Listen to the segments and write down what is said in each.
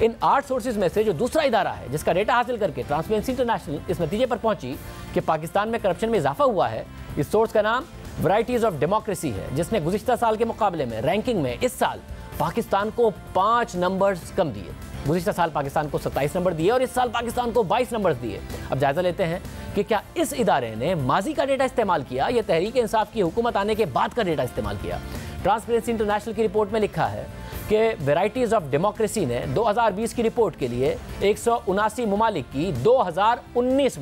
ان 8 sources میں سے جو دوسرا ادارہ ہے جس کا ڈیٹا حاصل کر کے ٹرانسپیرنسی انٹرنیشنل اس نتیجے پر پہنچی کہ پاکستان میں کرپشن میں اضافہ ہوا ہے، اس سورس کا نام ورائٹیز آف ڈیموکریسی ہے، جس نے گزشتہ سال کے مقابلے میں رینکنگ میں اس سال پاکستان کو 5 نمبرز کم دیے۔ گزشتہ سال پاکستان کو 27 نمبر دیے اور اس سال پاکستان کو 22 نمبرز دیے۔ اب جائزہ لیتے ہیں کہ کیا اس ادارے نے ماضی کا ڈیٹا استعمال کیا یا تحریک انصاف کی حکومت آنے کے بعد کا ڈیٹا استعمال کیا۔ ٹرانسپیرنسی انٹرنیشنل کی رپورٹ میں لکھا ہے کہ ورائٹیز آف ڈیموکریسی نے 2020 کی رپورٹ کے لیے 179 ممالک کی 2019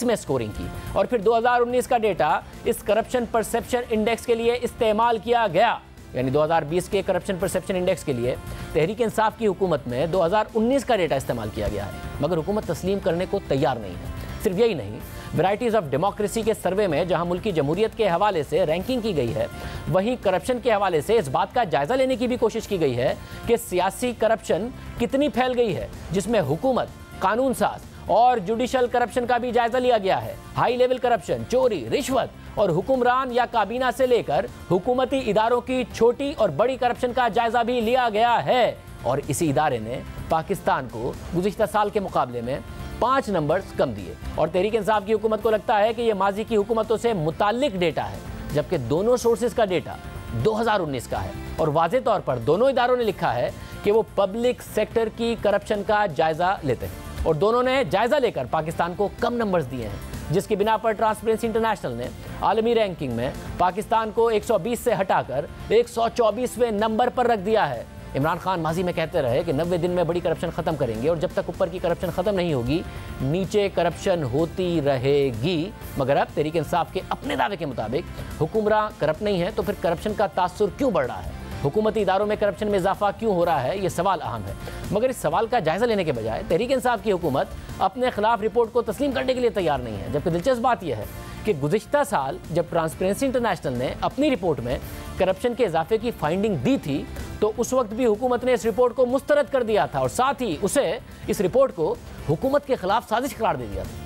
میں سکورنگ کی، اور پھر 2019 کا ڈیٹا اس کرپشن پرسپشن انڈیکس کے لیے استعمال کیا گیا، یعنی 2020 کے کرپشن پرسپشن انڈیکس کے لیے تحریک انصاف کی حکومت میں 2019 کا ڈیٹا استعمال کیا گیا ہے، مگر حکومت تسلیم کرنے کو تیار نہیں ہے۔ صرف یہی نہیں، ورائٹیز آف ڈیموکریسی کے سروے میں جہاں ملکی جمہوریت کے حوالے سے رینکنگ کی گئی ہے، وہیں کرپشن کے حوالے سے اس بات کا جائزہ لینے کی بھی کوشش کی گئی ہے کہ سیاسی کرپشن کتنی پھیل گئی ہے، جس میں حکومت، قانون ساز اور جوڈیشل کرپشن کا بھی جائزہ لیا گیا ہے۔ ہائی لیول کرپشن، چوری، رشوت اور حکمران یا کابینہ سے لے کر حکومتی اداروں کی چھوٹی اور بڑی کرپشن کا جائزہ بھی لیا گیا ہے، اور اسی ادارے نے پاکستان کو گزشتہ سال کے مقابلے میں 5 نمبرز کم دیے، اور تحریک انصاف کی حکومت کو لگتا ہے کہ یہ ماضی کی حکومتوں سے متعلق ڈیٹا ہے، جبکہ دونوں سورسز کا ڈیٹا 2019 کا ہے، اور واضح طور پر دونوں اداروں نے لکھا ہے کہ وہ پبلک سیکٹر کی کرپشن کا جائزہ لیتے ہیں، اور دونوں نے جائزہ لے کر پاکستان کو کم نمبرز دیے ہیں، جس کی بنا پر ٹرانسپیرنسی انٹرنیشنل نے عالمی رینکنگ میں پاکستان کو 120 سے ہٹا کر 124ویں نمبر پر رکھ دیا ہے۔ عمران خان ماضی میں کہتے رہے کہ 90 دن میں بڑی کرپشن ختم کریں گے، اور جب تک اوپر کی کرپشن ختم نہیں ہوگی نیچے کرپشن ہوتی رہے گی، مگر اب تحریک انصاف کے اپنے دعوے کے مطابق حکمراں کرپٹ نہیں ہے، تو پھر کرپشن کا تاثر کیوں بڑھ رہا ہے، حکومتی اداروں میں کرپشن میں اضافہ کیوں ہو رہا ہے، یہ سوال اہم ہے۔ مگر اس سوال کا جائزہ لینے کے بجائے تحریک انصاف کی حکومت اپنے خلاف رپورٹ کو تسلیم کرنے کے لیے تیار نہیں ہے، جبکہ دلچسپ بات یہ ہے کہ گزشتہ سال جب ٹرانسپیرنسی انٹرنیشنل نے اپنی رپورٹ میں کرپشن کے اضافے کی فائنڈنگ دی تھی تو اس وقت بھی حکومت نے اس رپورٹ کو مسترد کر دیا تھا، اور ساتھ ہی اسے اس رپورٹ کو حکومت کے خلاف سازش قرار دے دیا تھا۔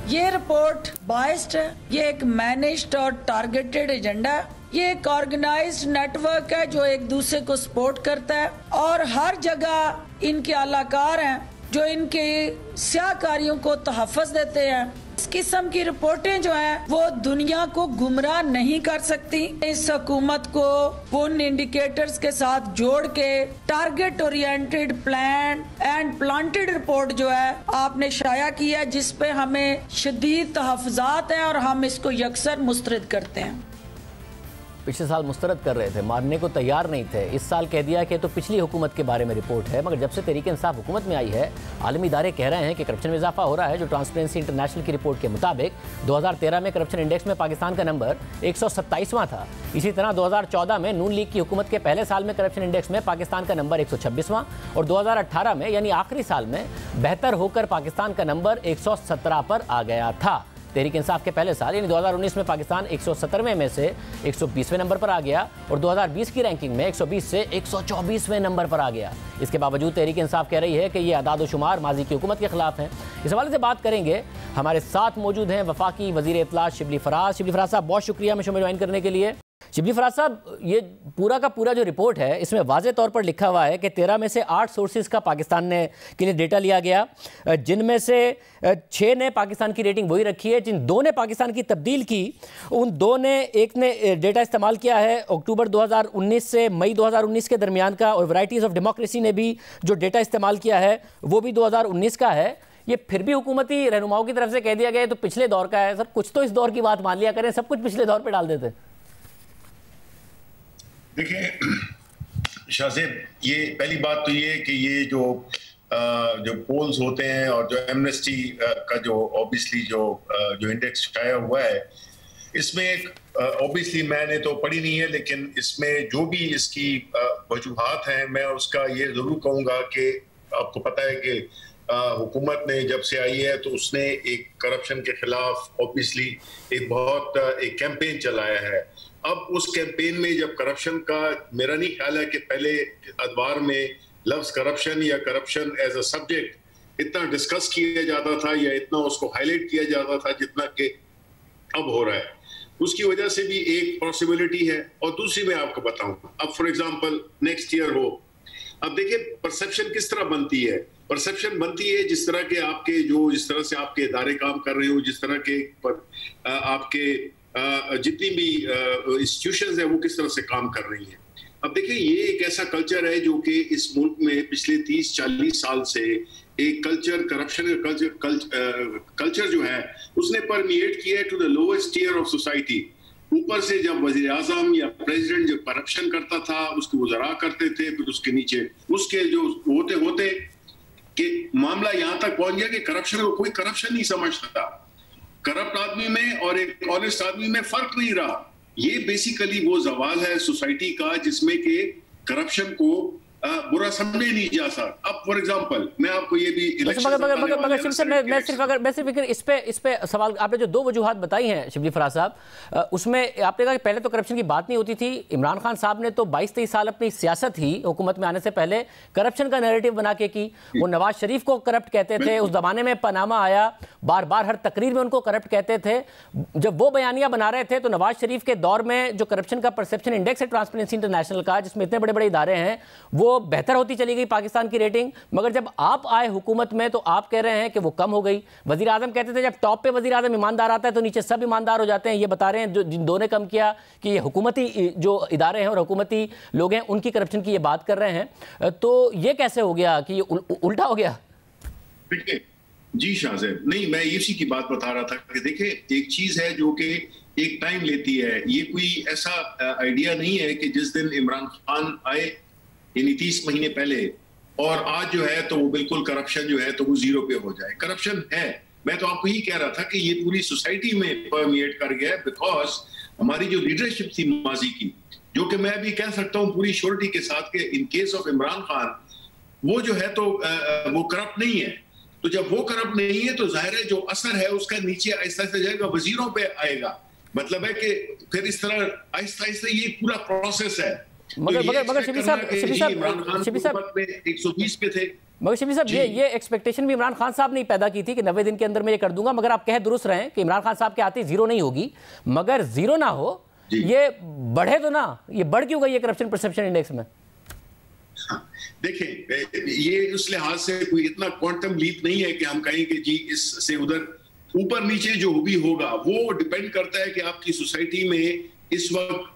یہ رپورٹ بائسڈ ہے، یہ ایک مینجڈ اور ٹارگیٹڈ ایجنڈا ہے، یہ ایک آرگنائزڈ نیٹ ورک ہے جو ایک دوسرے کو سپورٹ کرتا ہے، اور ہر جگہ ان کے اعلی کار ہیں جو ان کے سیاہ کاریوں کو تحفظ دیتے ہیں۔ اس قسم کی رپورٹیں جو ہیں وہ دنیا کو گمراہ نہیں کر سکتی۔ اس حکومت کو ان انڈیکیٹرز کے ساتھ جوڑ کے target oriented plan and planted report جو ہے آپ نے شائع کیا، جس پہ ہمیں شدید تحفظات ہیں اور ہم اس کو یکسر مسترد کرتے ہیں۔ پچھلے سال مسترد کر رہے تھے، ماننے کو تیار نہیں تھے، اس سال کہہ دیا کہ تو پچھلی حکومت کے بارے میں رپورٹ ہے، مگر جب سے تحریک انصاف حکومت میں آئی ہے عالمی ادارے کہہ رہے ہیں کہ کرپشن میں اضافہ ہو رہا ہے۔ جو ٹرانسپیرنسی انٹرنیشنل کی رپورٹ کے مطابق 2013 میں کرپشن انڈیکس میں پاکستان کا نمبر 127واں تھا، اسی طرح 2014 میں نون لیگ کی حکومت کے پہلے سال میں کرپشن انڈیکس میں پاکستان کا نمبر 126واں، اور 2018 میں یعنی آخری سال میں بہتر ہو کر پاکستان کا نمبر 117 پر آ گیا تھا۔ تحریک انصاف کے پہلے سال یعنی 2019 میں پاکستان 117ویں میں سے 120ویں نمبر پر آ گیا، اور 2020 کی رینکنگ میں 120 سے 124ویں نمبر پر آ گیا۔ اس کے باوجود تحریک انصاف کہہ رہی ہے کہ یہ اعداد و شمار ماضی کی حکومت کے خلاف ہیں۔ اس حوالے سے بات کریں گے، ہمارے ساتھ موجود ہیں وفاقی وزیر اطلاعات شبلی فراز۔ شبلی فراز صاحب بہت شکریہ میں شو میں جوائن کرنے کے لیے۔ شبلی فراز صاحب، یہ پورا کا پورا جو رپورٹ ہے اس میں واضح طور پر لکھا ہوا ہے کہ 13 میں سے 8 سورسز کا پاکستان نے کے لیے ڈیٹا لیا گیا، جن میں سے 6 نے پاکستان کی ریٹنگ وہی رکھی ہے، جن 2 نے پاکستان کی تبدیل کی ان 2 نے، ایک نے ڈیٹا استعمال کیا ہے اکتوبر 2019 سے مئی 2019 کے درمیان کا، اور ورائٹیز آف ڈیموکریسی نے بھی جو ڈیٹا استعمال کیا ہے وہ بھی 2019 کا ہے۔ یہ پھر بھی حکومتی رہنماؤں کی طرف سے کہہ دیا گیا ہے تو پچھلے دور کا ہے۔ سر کچھ تو اس دور کی بات مان لیا کریں، سب کچھ پچھلے دور پہ ڈال دیتے۔ دیکھیں شاہ صاحب، یہ پہلی بات تو یہ ہے کہ یہ جو پولز ہوتے ہیں اور جو ایمنسٹی کا جو اوبیسلی جو انڈیکس شائع ہوا ہے، اس میں ایک اوبیسلی میں نے تو پڑھی نہیں ہے، لیکن اس میں جو بھی اس کی وجوہات ہیں میں اس کا یہ ضرور کہوں گا کہ آپ کو پتہ ہے کہ حکومت نے جب سے آئی ہے تو اس نے ایک کرپشن کے خلاف اوبیسلی ایک کیمپین چلایا ہے۔ اب اس کیمپین میں جب کرپشن کا، میرا نہیں خیال ہے کہ پہلے ادوار میں لفظ کرپشن یا کرپشن ایز اے سبجیکٹ اتنا ڈسکس کیا جاتا تھا یا اتنا اس کو ہائی لائٹ کیا جاتا تھا جتنا کہ اب ہو رہا ہے۔ اس کی وجہ سے بھی ایک پاسبلٹی ہے، اور دوسری میں آپ کو بتاؤں، اب فار ایگزامپل نیکسٹ ایئر ہو اب دیکھیں پرسپشن کس طرح بنتی ہے. پرسپشن بنتی ہے جس طرح کے آپ کے جس طرح سے آپ کے ادارے کام کر رہے ہو, جس طرح کے آپ کے جتنی بھی انسٹیٹیوشنز ہیں وہ کس طرح سے کام کر رہی ہیں. اب دیکھیں یہ ایک ایسا کلچر ہے جو کہ اس ملک میں پچھلے 30-40 سال سے ایک کلچر, کرپشن کلچر جو ہے اس نے پرمیٹ کیا ہے to the lowest tier of society. اوپر سے جب وزیر اعظم یا پریزیڈنٹ جب کرپشن کرتا تھا اس کے وزراء کرتے تھے, پھر اس کے نیچے اس کے جو ہوتے کہ معاملہ یہاں تک پہنچ گیا کہ کرپشن کو کوئی کرپشن نہیں سمجھتا. کرپٹ آدمی میں اور ایک آنےسٹ آدمی میں فرق نہیں رہا. یہ بیسیکلی وہ زوال ہے سوسائٹی کا جس میں کہ کرپشن کو برا سمجھے نہیں جا سکتا. اب فار ایگزامپل میں آپ کو یہ بھی میں صرف اس پہ سوال, آپ نے جو 2 وجوہات بتائی ہیں شبلی فراز صاحب, اس میں آپ نے کہا کہ پہلے تو کرپشن کی بات نہیں ہوتی تھی. عمران خان صاحب نے تو 22-23 سال اپنی سیاست ہی حکومت میں آنے سے پہلے کرپشن کا نیریٹو بنا کے کی. وہ نواز شریف کو کرپٹ کہتے تھے, اس زمانے میں پاناما آیا, بار بار ہر تقریر میں ان کو کرپٹ کہتے تھے. جب وہ بیانیہ بنا رہے تھے تو نواز شریف کے دور میں جو کرپشن کا پرسپشن انڈیکس ہے ٹرانسپیرنسی انٹرنیشنل کا, جس میں اتنے بڑے بڑے ادارے ہیں, وہ بہتر ہوتی چلی گئی پاکستان کی ریٹنگ. مگر جب آپ آئے حکومت میں تو آپ کہہ رہے ہیں کہ وہ کم ہو گئی. وزیر اعظم کہتے تھے جب ٹاپ پہ وزیر اعظم ایماندار آتا ہے تو نیچے سب ایماندار ہو جاتے ہیں. یہ بتا رہے ہیں جن دو نے کم کیا کہ یہ حکومتی جو ادارے ہیں اور حکومتی لوگ ہیں ان کی کرپشن کی یہ بات کر رہے ہیں. تو یہ کیسے ہو گیا کہ یہ الٹا ہو گیا؟ جی شاہ صاحب, نہیں میں اسی کی بات بتا رہا تھا کہ دیکھیں ایک چیز ہے جو کہ ایک ٹائم لیتی ہے. یہ کوئی ایسا آئیڈیا نہیں ہے کہ جس دن عمران خان آئے یعنی 30 مہینے پہلے اور آج جو ہے تو وہ بالکل کرپشن جو ہے تو وہ 0 پہ ہو جائے. کرپشن ہے, میں تو آپ کو ہی کہہ رہا تھا کہ یہ پوری سوسائٹی میں پرمیٹ کر گیا ہے بیکاز ہماری جو لیڈرشپ تھی ماضی کی, جو کہ میں بھی کہہ سکتا ہوں پوری شیورٹی کے ساتھ کہ in case of Imran Khan وہ جو ہے تو وہ کرپٹ نہیں ہے. تو جب وہ کرپٹ نہیں ہے تو ظاہر ہے جو اثر ہے اس کا نیچے آہستہ آہستہ جائے گا, وزیروں پہ آئے گا. مطلب ہے کہ پھر اس طرح آہستہ آہستہ یہ پورا پروسیس ہے. مگر شبلی صاحب 120 پہ تھے. مگر شبلی صاحب یہ ایکسپیکٹیشن بھی عمران خان صاحب نے پیدا کی تھی کہ 90 دن کے اندر میں یہ کر دوں گا. مگر آپ کہہ درست رہے ہیں کہ عمران خان صاحب کے آتے 0 نہیں ہوگی, مگر 0 نہ ہو یہ بڑھے تو نہ, یہ بڑھ کیوں گئی یہ کرپشن پرسپشن انڈیکس میں؟ دیکھیں یہ اس لحاظ سے کوئی اتنا کوانٹم لیپ نہیں ہے کہ ہم کہیں کہ جی اس سے ادھر اوپر نیچے جو بھی ہوگا وہ ڈیپینڈ کرتا ہے کہ آپ کی سوسائٹی میں اس وقت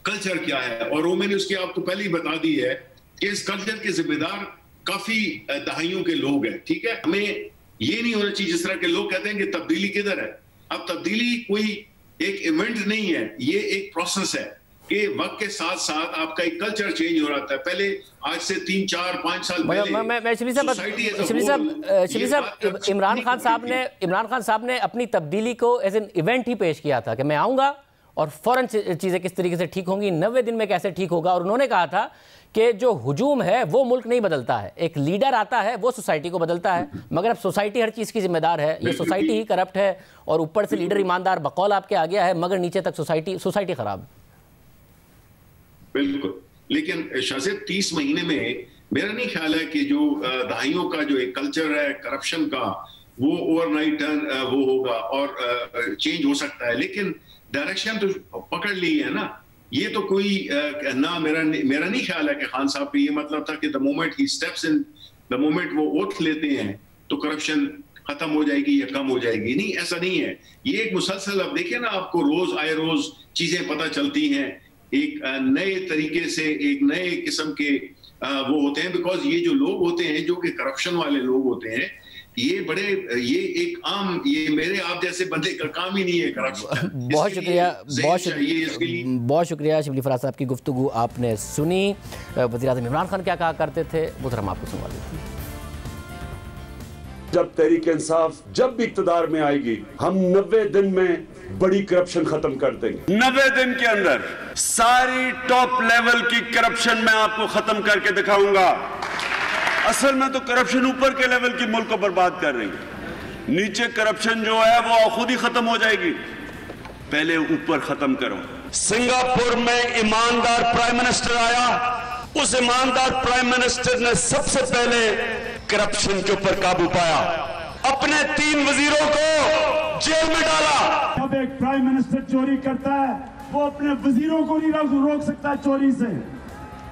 کلچر کیا ہے. اور وہ میں نے اس کی آپ کو پہلے ہی بتا دی ہے کہ اس کلچر کے ذمہ دار کافی دہائیوں کے لوگ ہیں. ٹھیک ہے, ہمیں یہ نہیں ہونا چاہیے جس طرح کے لوگ کہتے ہیں کہ تبدیلی کدھر ہے. اب تبدیلی کوئی ایک ایونٹ نہیں ہے, یہ ایک پروسیس ہے کہ وقت کے ساتھ ساتھ آپ کا ایک کلچر چینج ہو رہا ہے. پہلے آج سے 3, 4, 5 سال پہلے شبلی صاحب عمران خان صاحب نے اپنی تبدیلی کو ایز این ایونٹ ہی پیش کیا تھا کہ میں آؤں گا اور فوراً چیزیں کس طریقے سے ٹھیک ہوں گی, 90 دن میں کیسے ٹھیک ہوگا. اور انہوں نے کہا تھا کہ جو ہجوم ہے وہ ملک نہیں بدلتا ہے, ایک لیڈر آتا ہے وہ سوسائٹی کو بدلتا ہے. مگر اب سوسائٹی ہر چیز کی ذمہ دار ہے, یہ سوسائٹی ہی کرپٹ ہے اور اوپر سے لیڈر ایماندار بقول آپ کے آ گیا ہے, مگر نیچے تک سوسائٹی خراب. بالکل, لیکن شاہ صاحب 30 مہینے میں میرا نہیں خیال ہے کہ جو دہائیوں کا جو ایک کلچر ہے کرپشن کا وہ اوور نائٹ وہ ہوگا اور چینج ہو سکتا ہے. لیکن ڈائریکشن تو پکڑ لی ہے نا. یہ تو کوئی نہ میرا نہیں خیال ہے کہ خان صاحب کا یہ مطلب تھا کہ the moment he steps in, the moment وہ اوتھ لیتے ہیں تو کرپشن ختم ہو جائے گی یا کم ہو جائے گی. نہیں, ایسا نہیں ہے. یہ ایک مسلسل, اب دیکھیں نا آپ کو روز آئے روز چیزیں پتہ چلتی ہیں, ایک نئے طریقے سے ایک نئے قسم کے وہ ہوتے ہیں. بیکاز یہ جو لوگ ہوتے ہیں جو کہ کرپشن والے لوگ ہوتے ہیں یہ ایک عام, یہ میرے آپ جیسے بندے کا کام ہی نہیں ہے کرپشن. بہت شکریہ شبلی فراز صاحب کی گفتگو آپ نے سنی. وزیر اعظم عمران خان کیا کہا کرتے تھے وہ ذرا ہم آپ کو سنوا دیتے ہیں. جب تحریک انصاف جب بھی اقتدار میں آئے گی ہم 90 دن میں بڑی کرپشن ختم کر دیں گے. 90 دن کے اندر ساری ٹاپ لیول کی کرپشن میں آپ کو ختم کر کے دکھاؤں گا. اصل میں تو کرپشن اوپر کے لیول کی ملک کو برباد کر رہی ہے, نیچے کرپشن جو ہے وہ خود ہی ختم ہو جائے گی. پہلے اوپر ختم کرو. سنگاپور میں ایماندار پرائم منسٹر آیا, اس ایماندار پرائم منسٹر نے سب سے پہلے کرپشن کے اوپر قابو پایا, اپنے 3 وزیروں کو جیل میں ڈالا. جب ایک پرائم منسٹر چوری کرتا ہے وہ اپنے وزیروں کو نہیں روک سکتا چوری سے.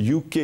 UK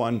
1,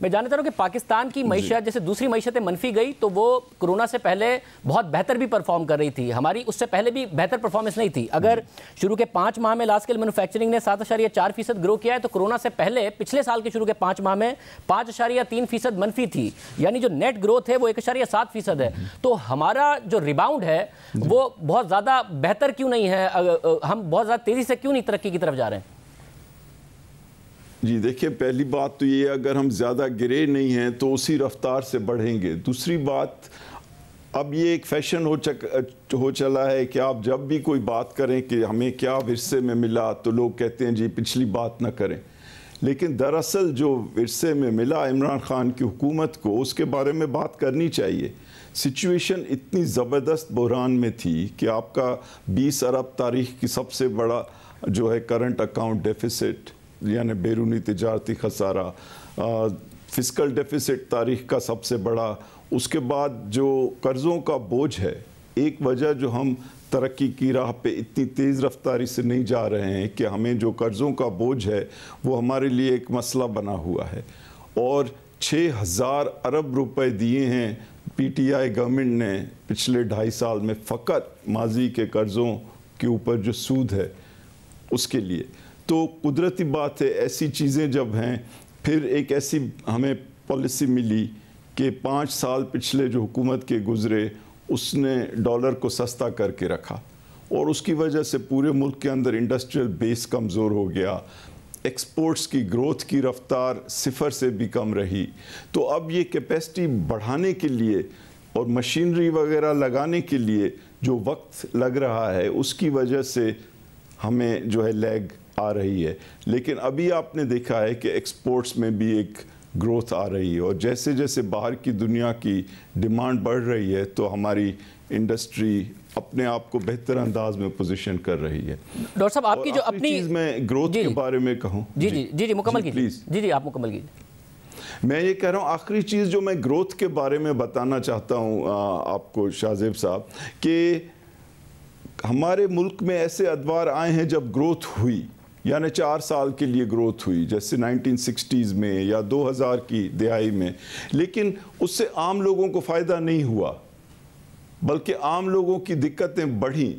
میں جاننا چاہ رہا ہوں کہ پاکستان کی معیشت جیسے دوسری معیشتیں منفی گئی تو وہ کورونا سے پہلے بہت بہتر بھی پرفارم کر رہی تھی، ہماری اس سے پہلے بھی بہتر پرفارمنس نہیں تھی. اگر شروع کے 5 ماہ میں لارج اسکیل مینوفیکچرنگ نے 7.4% گرو کیا ہے تو کورونا سے پہلے پچھلے سال کے شروع کے 5 ماہ میں 5.3% منفی تھی، یعنی جو نیٹ گروتھ ہے وہ 1.7% ہے. تو ہمارا جو ریباؤنڈ ہے وہ بہت زیادہ بہتر کیوں نہیں ہے؟ ہم بہت زیادہ تیزی سے کیوں نہیں ترقی کی طرف جا رہے ہیں؟ جی دیکھیں، پہلی بات تو یہ اگر ہم زیادہ گرے نہیں ہیں تو اسی رفتار سے بڑھیں گے. دوسری بات، اب یہ ایک فیشن ہو چلا ہے کہ آپ جب بھی کوئی بات کریں کہ ہمیں کیا ورثے میں ملا تو لوگ کہتے ہیں جی پچھلی بات نہ کریں. لیکن دراصل جو ورثے میں ملا عمران خان کی حکومت کو، اس کے بارے میں بات کرنی چاہیے. سچویشن اتنی زبردست بحران میں تھی کہ آپ کا 20 ارب تاریخ کی سب سے بڑا جو ہے کرنٹ اکاؤنٹ ڈیفیسٹ یعنی بیرونی تجارتی خسارہ، فسکل ڈیفیسٹ تاریخ کا سب سے بڑا. اس کے بعد جو قرضوں کا بوجھ ہے، ایک وجہ جو ہم ترقی کی راہ پہ اتنی تیز رفتاری سے نہیں جا رہے ہیں کہ ہمیں جو قرضوں کا بوجھ ہے وہ ہمارے لیے ایک مسئلہ بنا ہوا ہے. اور 6,000 ارب روپے دیے ہیں پی ٹی آئی گورنمنٹ نے پچھلے 2.5 سال میں فقط ماضی کے قرضوں کے اوپر جو سود ہے اس کے لیے. تو قدرتی بات ہے ایسی چیزیں جب ہیں، پھر ایک ایسی ہمیں پالیسی ملی کہ 5 سال پچھلے جو حکومت کے گزرے اس نے ڈالر کو سستا کر کے رکھا اور اس کی وجہ سے پورے ملک کے اندر انڈسٹریل بیس کمزور ہو گیا، ایکسپورٹس کی گروتھ کی رفتار 0 سے بھی کم رہی. تو اب یہ کیپیسٹی بڑھانے کے لیے اور مشینری وغیرہ لگانے کے لیے جو وقت لگ رہا ہے اس کی وجہ سے ہمیں جو ہے لیگ آ رہی ہے. لیکن ابھی آپ نے دیکھا ہے کہ ایکسپورٹس میں بھی ایک گروتھ آ رہی ہے اور جیسے جیسے باہر کی دنیا کی ڈیمانڈ بڑھ رہی ہے تو ہماری انڈسٹری اپنے آپ کو بہتر انداز میں پوزیشن کر رہی ہے. ڈاکٹر صاحب آپ کی جو اپنی چیز میں گروتھ کے بارے میں کہوں، جی مکمل کیجیے. جی آپ مکمل کیجیے. میں یہ کہہ رہا ہوں آخری چیز جو میں گروتھ کے بارے میں بتانا چاہتا ہوں آپ کو شاہ زیب صاحب، کہ ہمارے ملک میں ایسے ادوار آئے ہیں جب گروتھ ہوئی، یعنی 4 سال کے لیے گروتھ ہوئی جیسے 1960s میں یا 2000 کی دہائی میں، لیکن اس سے عام لوگوں کو فائدہ نہیں ہوا بلکہ عام لوگوں کی دقتیں بڑھیں،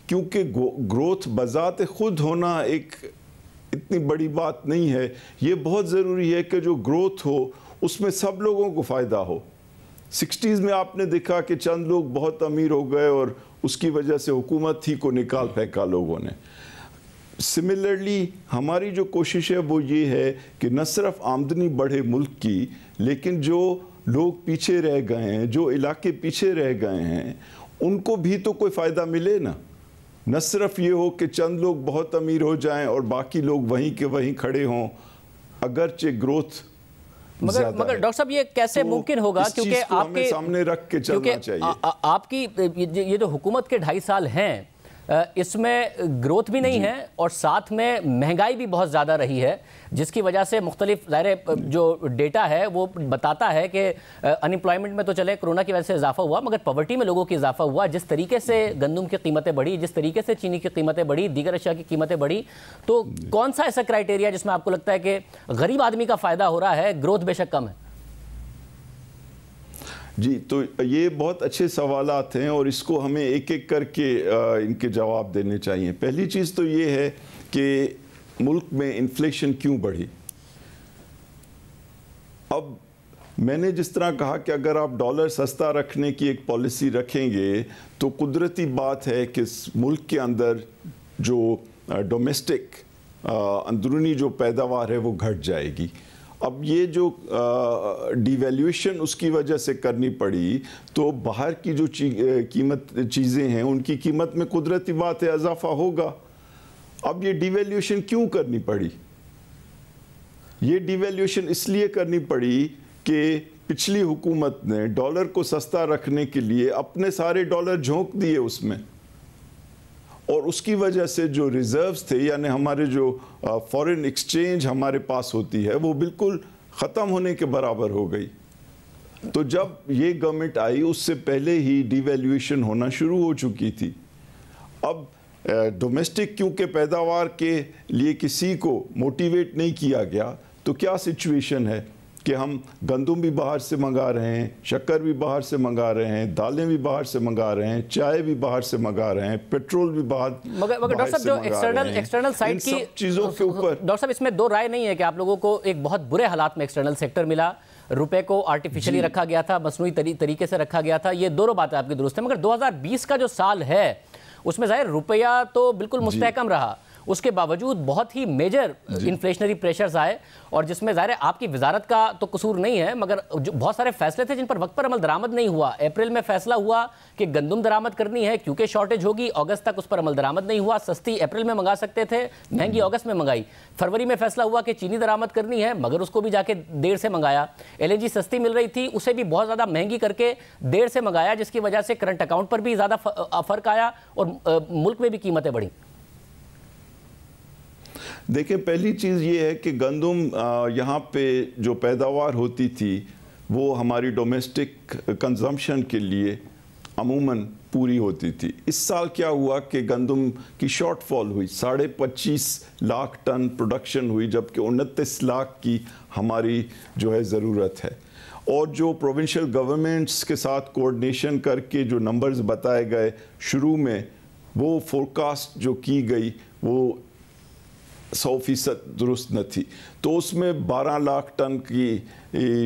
کیونکہ گروتھ بذات خود ہونا ایک اتنی بڑی بات نہیں ہے. یہ بہت ضروری ہے کہ جو گروتھ ہو اس میں سب لوگوں کو فائدہ ہو. 60s میں آپ نے دیکھا کہ چند لوگ بہت امیر ہو گئے اور اس کی وجہ سے حکومت ہی کو نکال پھینکا لوگوں نے. سملرلی ہماری جو کوشش ہے وہ یہ ہے کہ نہ صرف آمدنی بڑھے ملک کی، لیکن جو لوگ پیچھے رہ گئے ہیں، جو علاقے پیچھے رہ گئے ہیں، ان کو بھی تو کوئی فائدہ ملے نا. نہ صرف یہ ہو کہ چند لوگ بہت امیر ہو جائیں اور باقی لوگ وہیں کے وہیں کھڑے ہوں، اگرچہ گروتھ مگر ڈاکٹر صاحب یہ کیسے ممکن ہوگا؟ کیونکہ آپ کے سامنے رکھ کے چلنا چاہیے. آپ کی یہ جو حکومت کے 2.5 سال ہیں اس میں گروتھ بھی نہیں ہے اور ساتھ میں مہنگائی بھی بہت زیادہ رہی ہے، جس کی وجہ سے مختلف ظاہر جو ڈیٹا ہے وہ بتاتا ہے کہ انمپلائمنٹ میں تو چلے کرونا کی وجہ سے اضافہ ہوا مگر پاورٹی میں لوگوں کی اضافہ ہوا. جس طریقے سے گندم کی قیمتیں بڑھی، جس طریقے سے چینی کی قیمتیں بڑھی، دیگر اشیاء کی قیمتیں بڑھی، تو کون سا ایسا کرائیٹیریا جس میں آپ کو لگتا ہے کہ غریب آدمی کا فائدہ ہو رہا ہے، گروتھ بے شک کم ہے؟ جی تو یہ بہت اچھے سوالات ہیں اور اس کو ہمیں ایک ایک کر کے ان کے جواب دینے چاہیے. پہلی چیز تو یہ ہے کہ ملک میں انفلیشن کیوں بڑھی. اب میں نے جس طرح کہا کہ اگر آپ ڈالر سستا رکھنے کی ایک پالیسی رکھیں گے تو قدرتی بات ہے کہ ملک کے اندر جو ڈومیسٹک اندرونی جو پیداوار ہے وہ گھٹ جائے گی. اب یہ جو ڈی ویلیویشن اس کی وجہ سے کرنی پڑی تو باہر کی جو چیزیں ہیں ان کی قیمت میں قدرتی بات ہے اضافہ ہوگا. اب یہ ڈی ویلیویشن کیوں کرنی پڑی؟ یہ ڈی ویلیویشن اس لیے کرنی پڑی کہ پچھلی حکومت نے ڈالر کو سستا رکھنے کے لیے اپنے سارے ڈالر جھونک دیے اس میں، اور اس کی وجہ سے جو ریزروز تھے یعنی ہمارے جو فورن ایکسچینج ہمارے پاس ہوتی ہے وہ بالکل ختم ہونے کے برابر ہو گئی. تو جب یہ گورنمنٹ آئی اس سے پہلے ہی ڈی ویلیویشن ہونا شروع ہو چکی تھی. اب ڈومیسٹک کیونکہ پیداوار کے لیے کسی کو موٹیویٹ نہیں کیا گیا تو کیا سچویشن ہے کہ ہم گندم بھی باہر سے منگا رہے ہیں, شکر بھی باہر سے منگا رہے ہیں, دالیں بھی باہر سے منگا رہے ہیں, چائے بھی باہر سے منگا رہے ہیں, پیٹرول بھی باہر ڈاکٹر صاحب جو ایکسٹرنل سائٹ کی چیزوں کے اوپر ڈاکٹر صاحب اس میں دو رائے نہیں ہے کہ آپ لوگوں کو ایک بہت برے حالات میں ایکسٹرنل سیکٹر ملا, روپے کو آرٹیفیشلی رکھا گیا تھا, مصنوعی طریقے سے رکھا گیا تھا, یہ دونوں باتیں آپ کی درست ہیں, مگر 2020 کا جو سال ہے اس میں ظاہر روپیہ تو بالکل مستحکم رہا, اس کے باوجود بہت ہی میجر انفلیشنری پریشرز آئے, اور جس میں ظاہر آپ کی وزارت کا تو قصور نہیں ہے, مگر بہت سارے فیصلے تھے جن پر وقت پر عمل درآمد نہیں ہوا. اپریل میں فیصلہ ہوا کہ گندم درآمد کرنی ہے کیونکہ شارٹیج ہوگی, اگست تک اس پر عمل درآمد نہیں ہوا, سستی اپریل میں منگا سکتے تھے, مہنگی اگست میں منگائی. فروری میں فیصلہ ہوا کہ چینی درآمد کرنی ہے, مگر اس کو بھی جا کے دیر سے منگایا. LNG سستی مل رہی تھی, اسے بھی بہت زیادہ مہنگی کر کے دیر سے منگایا, جس کی وجہ سے کرنٹ اکاؤنٹ پر بھی زیادہ فرق آیا اور ملک میں بھی قیمتیں بڑھیں. دیکھیں, پہلی چیز یہ ہے کہ گندم یہاں پہ جو پیداوار ہوتی تھی وہ ہماری ڈومیسٹک کنزمپشن کے لیے عموماً پوری ہوتی تھی. اس سال کیا ہوا کہ گندم کی شارٹ فال ہوئی, 25.5 لاکھ ٹن پروڈکشن ہوئی, جبکہ 29 لاکھ کی ہماری جو ہے ضرورت ہے. اور جو پروونشل گورنمنٹس کے ساتھ کوارڈینیشن کر کے جو نمبرز بتائے گئے شروع میں, وہ فورکاسٹ جو کی گئی وہ 100% درست نہ تھی. تو اس میں 12 لاکھ ٹن کی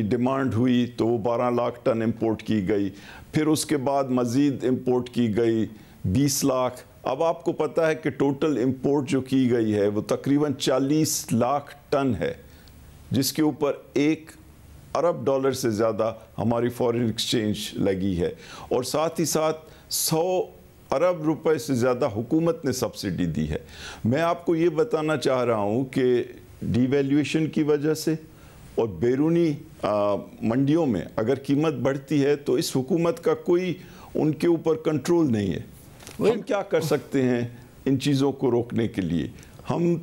ڈیمانڈ ہوئی تو وہ 12 لاکھ ٹن امپورٹ کی گئی, پھر اس کے بعد مزید امپورٹ کی گئی 20 لاکھ. اب آپ کو پتہ ہے کہ ٹوٹل امپورٹ جو کی گئی ہے وہ تقریباً 40 لاکھ ٹن ہے, جس کے اوپر $1 ارب سے زیادہ ہماری فارن ایکسچینج لگی ہے, اور ساتھ ہی ساتھ 100 ارب روپے سے زیادہ حکومت نے سبسڈی دی ہے. میں آپ کو یہ بتانا چاہ رہا ہوں کہ ڈی ویلیویشن کی وجہ سے اور بیرونی منڈیوں میں اگر قیمت بڑھتی ہے تو اس حکومت کا کوئی ان کے اوپر کنٹرول نہیں ہے. ہم کیا کر سکتے ہیں ان چیزوں کو روکنے کے لیے؟ ہم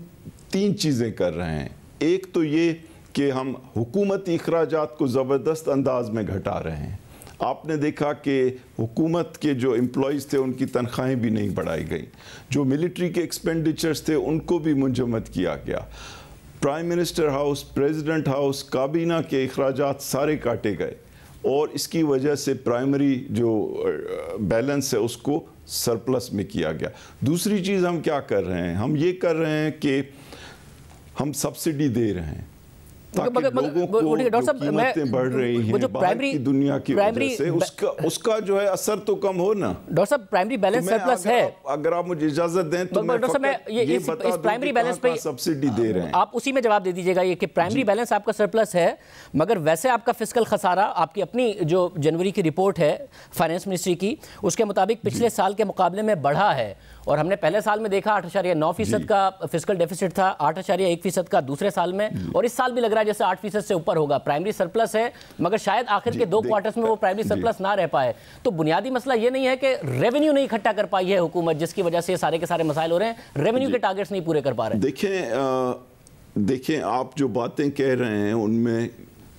3 چیزیں کر رہے ہیں. ایک تو یہ کہ ہم حکومتی اخراجات کو زبردست انداز میں گھٹا رہے ہیں. آپ نے دیکھا کہ حکومت کے جو امپلائیز تھے ان کی تنخواہیں بھی نہیں بڑھائی گئیں, جو ملٹری کے ایکسپینڈیچرز تھے ان کو بھی منجمد کیا گیا, prime minister house, president house, کابینہ کے اخراجات سارے کاٹے گئے, اور اس کی وجہ سے پرائمری جو بیلنس ہے اس کو سرپلس میں کیا گیا. دوسری چیز ہم کیا کر رہے ہیں, ہم یہ کر رہے ہیں کہ ہم سبسڈی دے رہے ہیں تاکہ لوگوں کو جو قیمتیں بڑھ رہی ہیں باہر کی دنیا کی وجہ سے اس کا جو ہے اثر تو کم ہو نا. ڈاکٹر صاحب پرائمری بیلنس سرپلس ہے, اگر آپ مجھے اجازت دیں تو میں فقط یہ بتا دوں کہ کہاں سبسڈی دے رہے ہیں. آپ اسی میں جواب دے دیجیے گا یہ کہ پرائمری بیلنس آپ کا سرپلس ہے, مگر ویسے آپ کا فسکل خسارہ آپ کی اپنی جو جنوری کی رپورٹ ہے فائنانس منسٹری کی, اس کے مطابق پچھلے سال کے مقابلے میں بڑھا ہے, اور ہم نے پہلے سال میں دیکھا 8.9% کا فسکل ڈیفیسٹ تھا, 8.1% کا دوسرے سال میں, اور اس سال بھی لگ رہا ہے جیسے 8% سے اوپر ہوگا. پرائمری سرپلس ہے, مگر شاید آخر کے 2 کوارٹرز میں وہ پرائمری سرپلس نہ رہ پائے. تو بنیادی مسئلہ یہ نہیں ہے کہ ریونیو نہیں اکٹھا کر پائی ہے حکومت, جس کی وجہ سے سارے کے سارے مسائل ہو رہے ہیں, ریونیو کے ٹارگیٹس نہیں پورے کر پا رہے ہیں. دیکھیں آپ جو باتیں کہہ رہے ہیں ان میں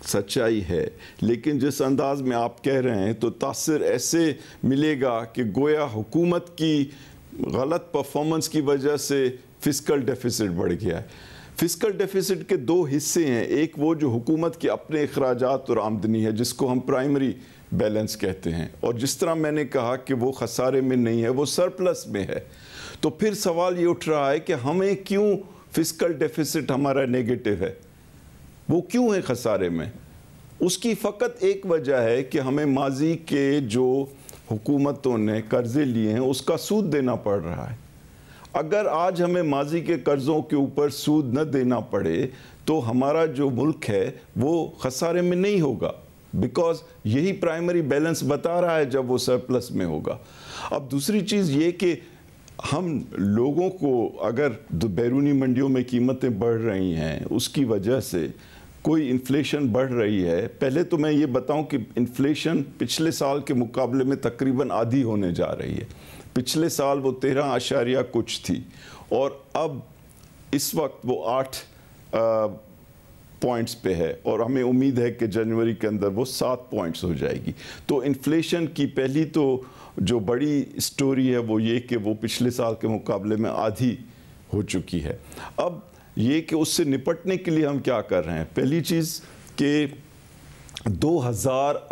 سچائی ہے, لیکن جس انداز میں آپ کہہ رہے ہیں تو تاثر ایسے ملے گا کہ گویا حکومت کی غلط پرفارمنس کی وجہ سے فسکل ڈیفیسٹ بڑھ گیا ہے. فسکل ڈیفیسٹ کے 2 حصے ہیں, ایک وہ جو حکومت کے اپنے اخراجات اور آمدنی ہے جس کو ہم پرائمری بیلنس کہتے ہیں, اور جس طرح میں نے کہا کہ وہ خسارے میں نہیں ہے, وہ سرپلس میں ہے. تو پھر سوال یہ اٹھ رہا ہے کہ ہمیں کیوں فسکل ڈیفیسٹ ہمارا نیگیٹو ہے, وہ کیوں ہے خسارے میں؟ اس کی فقط ایک وجہ ہے کہ ہمیں ماضی کے جو حکومتوں نے قرضے لیے ہیں اس کا سود دینا پڑ رہا ہے. اگر آج ہمیں ماضی کے قرضوں کے اوپر سود نہ دینا پڑے تو ہمارا جو ملک ہے وہ خسارے میں نہیں ہوگا, بیکاز یہی پرائمری بیلنس بتا رہا ہے جب وہ سرپلس میں ہوگا. اب دوسری چیز یہ کہ ہم لوگوں کو اگر بیرونی منڈیوں میں قیمتیں بڑھ رہی ہیں اس کی وجہ سے کوئی انفلیشن بڑھ رہی ہے. پہلے تو میں یہ بتاؤں کہ انفلیشن پچھلے سال کے مقابلے میں تقریباً آدھی ہونے جا رہی ہے. پچھلے سال وہ 13 کچھ تھی, اور اب اس وقت وہ 8 پوائنٹس پہ ہے, اور ہمیں امید ہے کہ جنوری کے اندر وہ 7 پوائنٹس ہو جائے گی. تو انفلیشن کی پہلی تو جو بڑی سٹوری ہے وہ یہ کہ وہ پچھلے سال کے مقابلے میں آدھی ہو چکی ہے. اب یہ کہ اس سے نپٹنے کے لیے ہم کیا کر رہے ہیں, پہلی چیز کہ 2000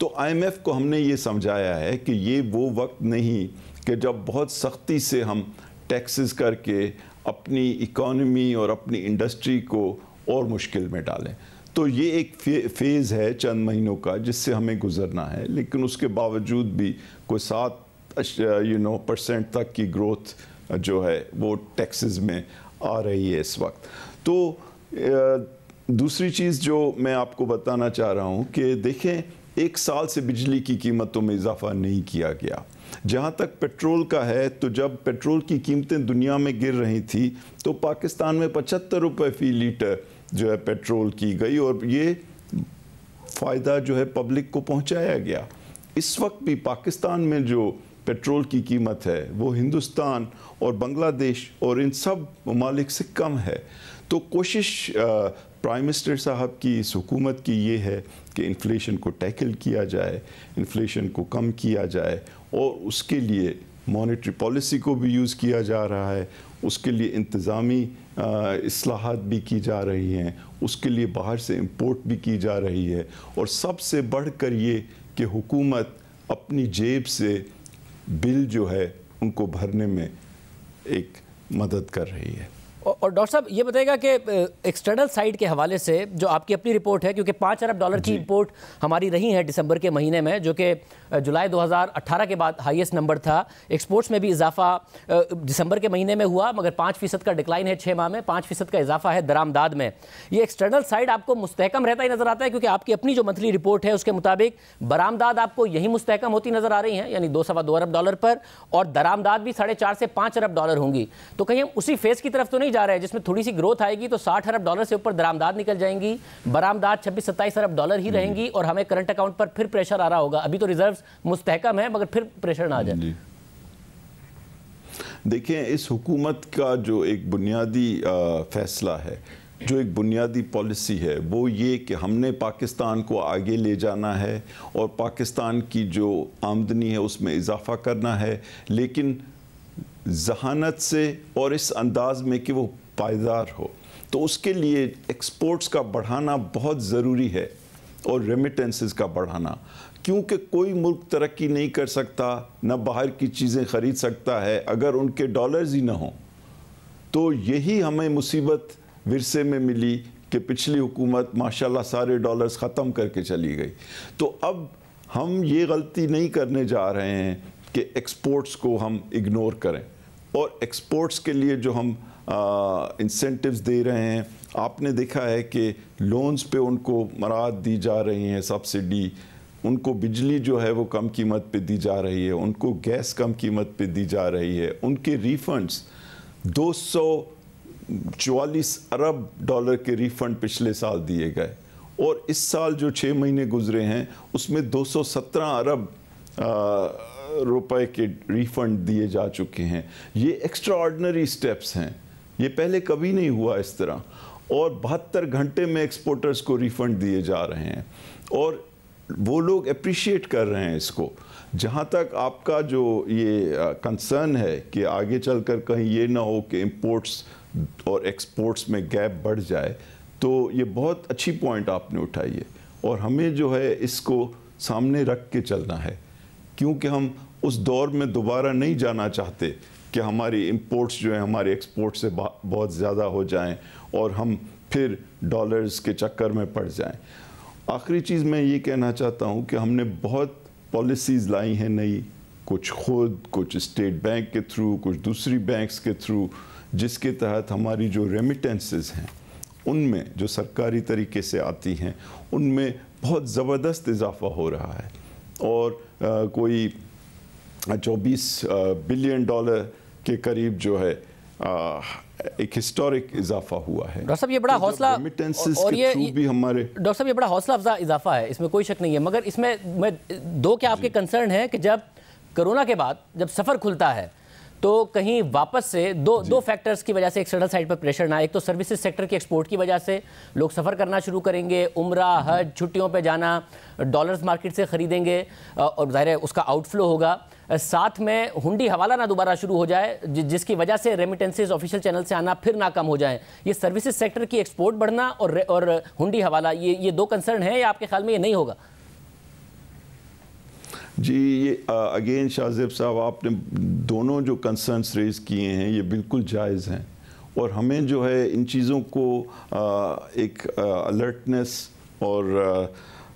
تو IMF کو ہم نے یہ سمجھایا ہے کہ یہ وہ وقت نہیں کہ جب بہت سختی سے ہم ٹیکسز کر کے اپنی اکانومی اور اپنی انڈسٹری کو اور مشکل میں ڈالیں. تو یہ ایک فیز ہے چند مہینوں کا جس سے ہمیں گزرنا ہے, لیکن اس کے باوجود بھی کوئی 7% تک کی گروتھ جو ہے وہ ٹیکسز میں آ رہی ہے اس وقت. تو دوسری چیز جو میں آپ کو بتانا چاہ رہا ہوں کہ دیکھیں 1 سال سے بجلی کی قیمتوں میں اضافہ نہیں کیا گیا. جہاں تک پیٹرول کا ہے تو جب پیٹرول کی قیمتیں دنیا میں گر رہی تھی تو پاکستان میں 75 روپے فی لیٹر جو ہے پیٹرول کی گئی اور یہ فائدہ جو ہے پبلک کو پہنچایا گیا. اس وقت بھی پاکستان میں جو پیٹرول کی قیمت ہے وہ ہندوستان اور بنگلہ دیش اور ان سب ممالک سے کم ہے. تو کوشش پرائم منسٹر صاحب کی اس حکومت کی یہ ہے کہ انفلیشن کو ٹیکل کیا جائے, انفلیشن کو کم کیا جائے, اور اس کے لیے مانیٹری پالیسی کو بھی یوز کیا جا رہا ہے, اس کے لیے انتظامی اصلاحات بھی کی جا رہی ہیں, اس کے لیے باہر سے امپورٹ بھی کی جا رہی ہے, اور سب سے بڑھ کر یہ کہ حکومت اپنی جیب سے بل جو ہے ان کو بھرنے میں ایک مدد کر رہی ہے. اور ڈاکٹر صاحب یہ بتائے گا کہ ایکسٹرنل سائیڈ کے حوالے سے جو آپ کی اپنی رپورٹ ہے, کیونکہ 5 ارب ڈالر کی امپورٹ ہماری رہی ہے دسمبر کے مہینے میں, جو کہ جولائی 2018 کے بعد ہائیسٹ نمبر تھا. ایکسپورٹس میں بھی اضافہ دسمبر کے مہینے میں ہوا, مگر 5% کا ڈکلائن ہے 6 ماہ میں, 5% کا اضافہ ہے درآمدات میں. یہ ایکسٹرنل سائیڈ آپ کو مستحکم رہتا ہی نظر آتا ہے, کیونکہ آپ کی اپنی جو منتھلی رپورٹ ہے اس کے مطابق برآمدات آپ کو یہی مستحکم ہوتی نظر آ رہی ہیں, یعنی 2.25 ارب ڈالر پر, اور درآمدات بھی 4.5 سے 5 ارب ڈالر ہوں گی. تو کہیں ہم اسی فیز کی طرف تو نہیں جا رہے ہیں جس میں تھوڑی سی گروتھ آئے گی تو 60 ارب ڈالر سے اوپر درآمدات نکل جائیں گی, برآمدات 26-27 ارب ڈالر ہی رہیں گی, اور ہمیں کرنٹ اکاؤنٹ پر پھر پریشر آ رہا ہوگا. ابھی تو ریزروز مستحکم ہے مگر پھر پریشر نہ آ جائے. دیکھیں اس حکومت کا جو ایک بنیادی فیصلہ ہے, جو ایک بنیادی پالیسی ہے, وہ یہ کہ ہم نے پاکستان کو آگے لے جانا ہے اور پاکستان کی جو آمدنی ہے اس میں اضافہ کرنا ہے, لیکن ذہانت سے اور اس انداز میں کہ وہ پائیدار ہو. تو اس کے لیے ایکسپورٹس کا بڑھانا بہت ضروری ہے اور ریمیٹنسز کا بڑھانا, کیونکہ کوئی ملک ترقی نہیں کر سکتا, نہ باہر کی چیزیں خرید سکتا ہے اگر ان کے ڈالرز ہی نہ ہوں. تو یہی ہمیں مصیبت ورثے میں ملی کہ پچھلی حکومت ماشاءاللہ سارے ڈالرز ختم کر کے چلی گئی. تو اب ہم یہ غلطی نہیں کرنے جا رہے ہیں کہ ایکسپورٹس کو ہم اگنور کریں, اور ایکسپورٹس کے لیے جو ہم انسینٹیوز دے رہے ہیں, آپ نے دیکھا ہے کہ لونز پہ ان کو مراعات دی جا رہی ہیں, سبسڈی, ان کو بجلی جو ہے وہ کم قیمت پہ دی جا رہی ہے, ان کو گیس کم قیمت پہ دی جا رہی ہے, ان کے ریفنڈز 244 ارب ڈالر کے ریفنڈ پچھلے سال دیے گئے, اور اس سال جو 6 مہینے گزرے ہیں اس میں 217 ارب روپے کے ریفنڈ دیے جا چکے ہیں. یہ ایکسٹرا آرڈنری سٹیپس ہیں, یہ پہلے کبھی نہیں ہوا اس طرح, اور 72 گھنٹے میں ایکسپورٹرز کو ریفنڈ دیے جا رہے ہیں, اور وہ لوگ اپریشیٹ کر رہے ہیں اس کو. جہاں تک آپ کا جو یہ کنسرن ہے کہ آگے چل کر کہیں یہ نہ ہو کہ امپورٹس اور ایکسپورٹس میں گیپ بڑھ جائے, تو یہ بہت اچھی پوائنٹ آپ نے اٹھائی ہے, اور ہمیں جو ہے اس کو سامنے رکھ کے چلنا ہے, کیونکہ ہم اس دور میں دوبارہ نہیں جانا چاہتے کہ ہماری امپورٹس جو ہیں ہمارے ایکسپورٹ سے بہت زیادہ ہو جائیں اور ہم پھر ڈالرز کے چکر میں پڑ جائیں. آخری چیز میں یہ کہنا چاہتا ہوں کہ ہم نے بہت پالیسیز لائی ہیں نئی, کچھ خود, کچھ اسٹیٹ بینک کے تھرو, کچھ دوسری بینکس کے تھرو, جس کے تحت ہماری جو ریمیٹنسز ہیں ان میں جو سرکاری طریقے سے آتی ہیں ان میں بہت زبردست اضافہ ہو رہا ہے, اور کوئی 24 بلین ڈالر کے قریب جو ہے ایک ہسٹورک اضافہ ہوا ہے. ڈاکٹر صاحب یہ بڑا حوصلہ, اور ڈاکٹر صاحب یہ بڑا حوصلہ افزا اضافہ ہے, اس میں کوئی شک نہیں ہے, مگر اس میں دو کیا آپ کے کنسرن ہیں کہ جب کرونا کے بعد جب سفر کھلتا ہے تو کہیں واپس سے دو فیکٹرز کی وجہ سے ایکسٹرنل سائیڈ پر پریشر نہ آئے. ایک تو سروسز سیکٹر کی ایکسپورٹ کی وجہ سے لوگ سفر کرنا شروع کریں گے, عمرہ, حج, چھٹیوں پہ جانا, ڈالرز مارکیٹ سے خریدیں گے, اور ظاہر ہے اس کا آؤٹ فلو ہوگا. ساتھ میں ہنڈی حوالہ نہ دوبارہ شروع ہو جائے جس کی وجہ سے ریمیٹنسز آفیشیل چینل سے آنا پھر نہ کم ہو جائیں. یہ سروسز سیکٹر کی ایکسپورٹ بڑھنا اور ہنڈی حوالہ, یہ دو کنسرن ہیں, یا آپ کے خیال میں یہ نہیں ہوگا؟ جی یہ اگین شاہزیب صاحب آپ نے دونوں جو کنسرنس ریز کیے ہیں یہ بالکل جائز ہیں اور ہمیں جو ہے ان چیزوں کو ایک الرٹنس اور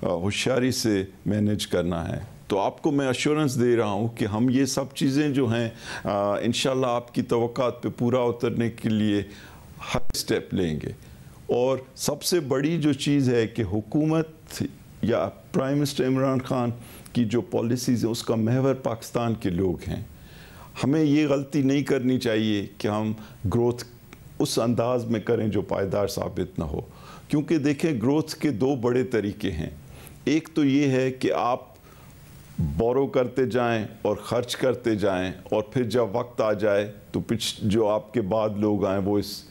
ہوشیاری سے مینیج کرنا ہے. تو آپ کو میں ایشورنس دے رہا ہوں کہ ہم یہ سب چیزیں جو ہیں انشاءاللہ آپ کی توقعات پہ پورا اترنے کے لیے ہر اسٹیپ لیں گے. اور سب سے بڑی جو چیز ہے کہ حکومت یا پرائم منسٹر عمران خان کی جو پالیسیز ہیں اس کا محور پاکستان کے لوگ ہیں. ہمیں یہ غلطی نہیں کرنی چاہیے کہ ہم گروتھ اس انداز میں کریں جو پائیدار ثابت نہ ہو, کیونکہ دیکھیں گروتھ کے دو بڑے طریقے ہیں. ایک تو یہ ہے کہ آپ بورو کرتے جائیں اور خرچ کرتے جائیں اور پھر جب وقت آ جائے تو جو آپ کے بعد لوگ آئیں وہ اس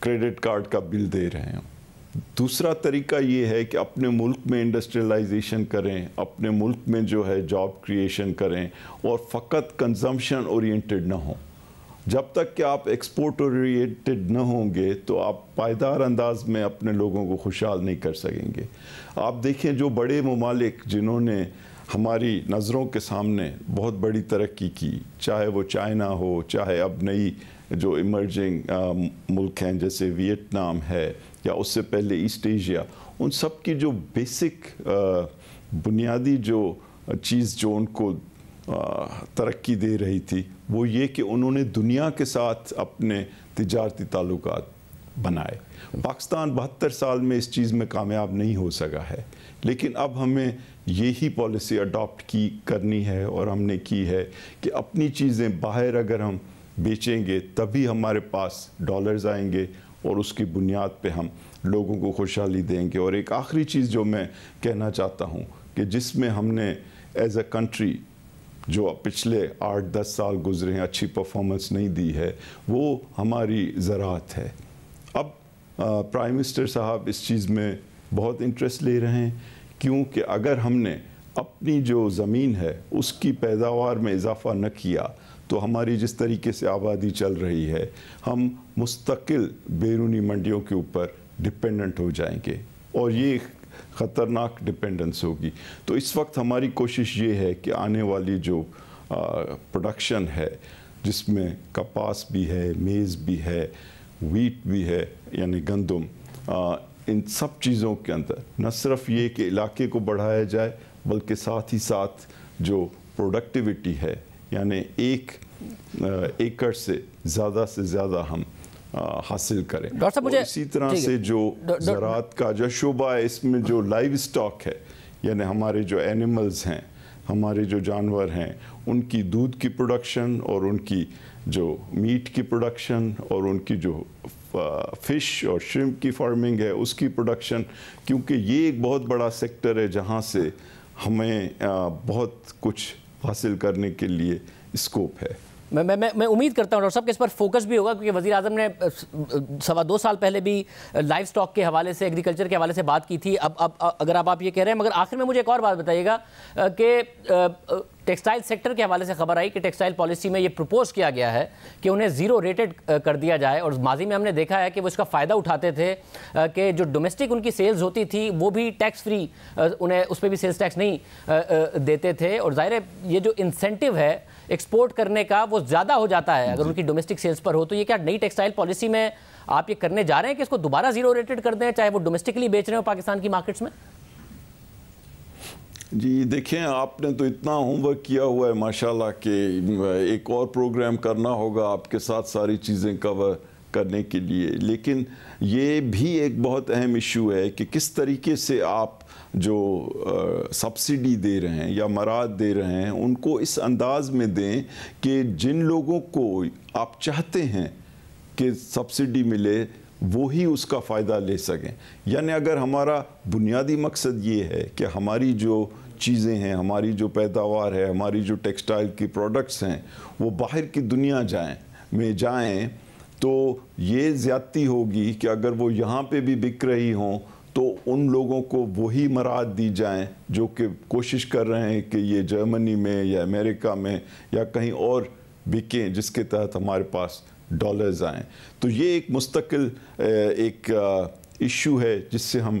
کریڈٹ کارڈ کا بل دے رہے ہوں. دوسرا طریقہ یہ ہے کہ اپنے ملک میں انڈسٹریلائزیشن کریں, اپنے ملک میں جو ہے جاب کریشن کریں اور فقط کنزمپشن اورینٹڈ نہ ہوں. جب تک کہ آپ ایکسپورٹ اورینٹڈ نہ ہوں گے تو آپ پائیدار انداز میں اپنے لوگوں کو خوشحال نہیں کر سکیں گے. آپ دیکھیں جو بڑے ممالک جنہوں نے ہماری نظروں کے سامنے بہت بڑی ترقی کی, چاہے وہ چائنا ہو, چاہے اب نئی جو ایمرجنگ ملک ہیں جیسے ویتنام ہے یا اس سے پہلے ایسٹ ایشیا, ان سب کی جو بیسک بنیادی جو چیز جو ان کو ترقی دے رہی تھی وہ یہ کہ انہوں نے دنیا کے ساتھ اپنے تجارتی تعلقات بنائے. پاکستان 72 سال میں اس چیز میں کامیاب نہیں ہو سکا ہے, لیکن اب ہمیں یہی پالیسی اڈاپٹ کرنی ہے اور ہم نے کی ہے کہ اپنی چیزیں باہر اگر ہم بیچیں گے تبھی ہمارے پاس ڈالرز آئیں گے اور اس کی بنیاد پہ ہم لوگوں کو خوشحالی دیں گے. اور ایک آخری چیز جو میں کہنا چاہتا ہوں کہ جس میں ہم نے ایز اے کنٹری جو پچھلے 8-10 سال گزرے ہیں اچھی پرفارمنس نہیں دی ہے وہ ہماری زراعت ہے. اب پرائم منسٹر صاحب اس چیز میں بہت انٹرسٹ لے رہے ہیں, کیونکہ اگر ہم نے اپنی جو زمین ہے اس کی پیداوار میں اضافہ نہ کیا تو ہماری جس طریقے سے آبادی چل رہی ہے ہم مستقل بیرونی منڈیوں کے اوپر ڈپینڈنٹ ہو جائیں گے اور یہ خطرناک ڈپینڈنس ہوگی. تو اس وقت ہماری کوشش یہ ہے کہ آنے والی جو پروڈکشن ہے جس میں کپاس بھی ہے, میز بھی ہے, ویٹ بھی ہے یعنی گندم, ان سب چیزوں کے اندر نہ صرف یہ کہ علاقے کو بڑھایا جائے بلکہ ساتھ ہی ساتھ جو پروڈکٹیوٹی ہے یعنی ایک ایکڑ سے زیادہ ہم حاصل کریں. اور اسی طرح سے جو زراعت کا جو شعبہ ہے اس میں جو لائیو اسٹاک ہے یعنی ہمارے جو اینیملز ہیں, ہمارے جو جانور ہیں, ان کی دودھ کی پروڈکشن اور ان کی جو میٹ کی پروڈکشن اور ان کی جو فش اور شرمپ کی فارمنگ ہے اس کی پروڈکشن, کیونکہ یہ ایک بہت بڑا سیکٹر ہے جہاں سے ہمیں بہت کچھ حاصل کرنے کے لیے اسکوپ ہے. میں امید کرتا ہوں ڈاکٹر صاحب کہ اس پر فوکس بھی ہوگا, کیونکہ وزیر اعظم نے 2.25 سال پہلے بھی لائف سٹاک کے حوالے سے, ایگریکلچر کے حوالے سے بات کی تھی. اب اگر آپ یہ کہہ رہے ہیں, مگر آخر میں مجھے ایک اور بات بتائیے گا کہ ٹیکسٹائل سیکٹر کے حوالے سے خبر آئی کہ ٹیکسٹائل پالیسی میں یہ پروپوز کیا گیا ہے کہ انہیں 0 ریٹڈ کر دیا جائے, اور ماضی میں ہم نے دیکھا ہے کہ وہ اس کا فائدہ اٹھاتے تھے کہ جو ڈومیسٹک ان کی سیلز ہوتی تھی وہ بھی ٹیکس فری, انہیں اس پہ بھی سیلز ٹیکس نہیں دیتے تھے. اور ظاہر ہے یہ جو انسینٹیو ہے ایکسپورٹ کرنے کا وہ زیادہ ہو جاتا ہے اگر ان کی ڈومیسٹک سیلز پر ہو. تو یہ کیا نئی ٹیکسٹائل پالیسی میں آپ یہ کرنے جا رہے ہیں کہ اس کو دوبارہ 0 ریٹڈ کر دیں, چاہے وہ ڈومیسٹکلی بیچ رہے ہو پاکستان کی مارکیٹس میں؟ جی دیکھیں, آپ نے تو اتنا ہوم ورک کیا ہوا ہے ماشاءاللہ کہ ایک اور پروگرام کرنا ہوگا آپ کے ساتھ ساری چیزیں کور کرنے کے لیے. لیکن یہ بھی ایک بہت اہم ایشو ہے کہ کس طریقے سے آپ جو سبسڈی دے رہے ہیں یا مراد دے رہے ہیں ان کو اس انداز میں دیں کہ جن لوگوں کو آپ چاہتے ہیں کہ سبسڈی ملے وہی اس کا فائدہ لے سکیں. یعنی اگر ہمارا بنیادی مقصد یہ ہے کہ ہماری جو چیزیں ہیں, ہماری جو پیداوار ہے, ہماری جو ٹیکسٹائل کی پروڈکٹس ہیں وہ باہر کی دنیا جائیں تو یہ زیادتی ہوگی کہ اگر وہ یہاں پہ بھی بک رہی ہوں تو ان لوگوں کو وہی مراد دی جائیں جو کہ کوشش کر رہے ہیں کہ یہ جرمنی میں یا امریکہ میں یا کہیں اور بکیں جس کے تحت ہمارے پاس ڈالرز آئیں. تو یہ ایک مستقل ایک ایشو ہے جس سے ہم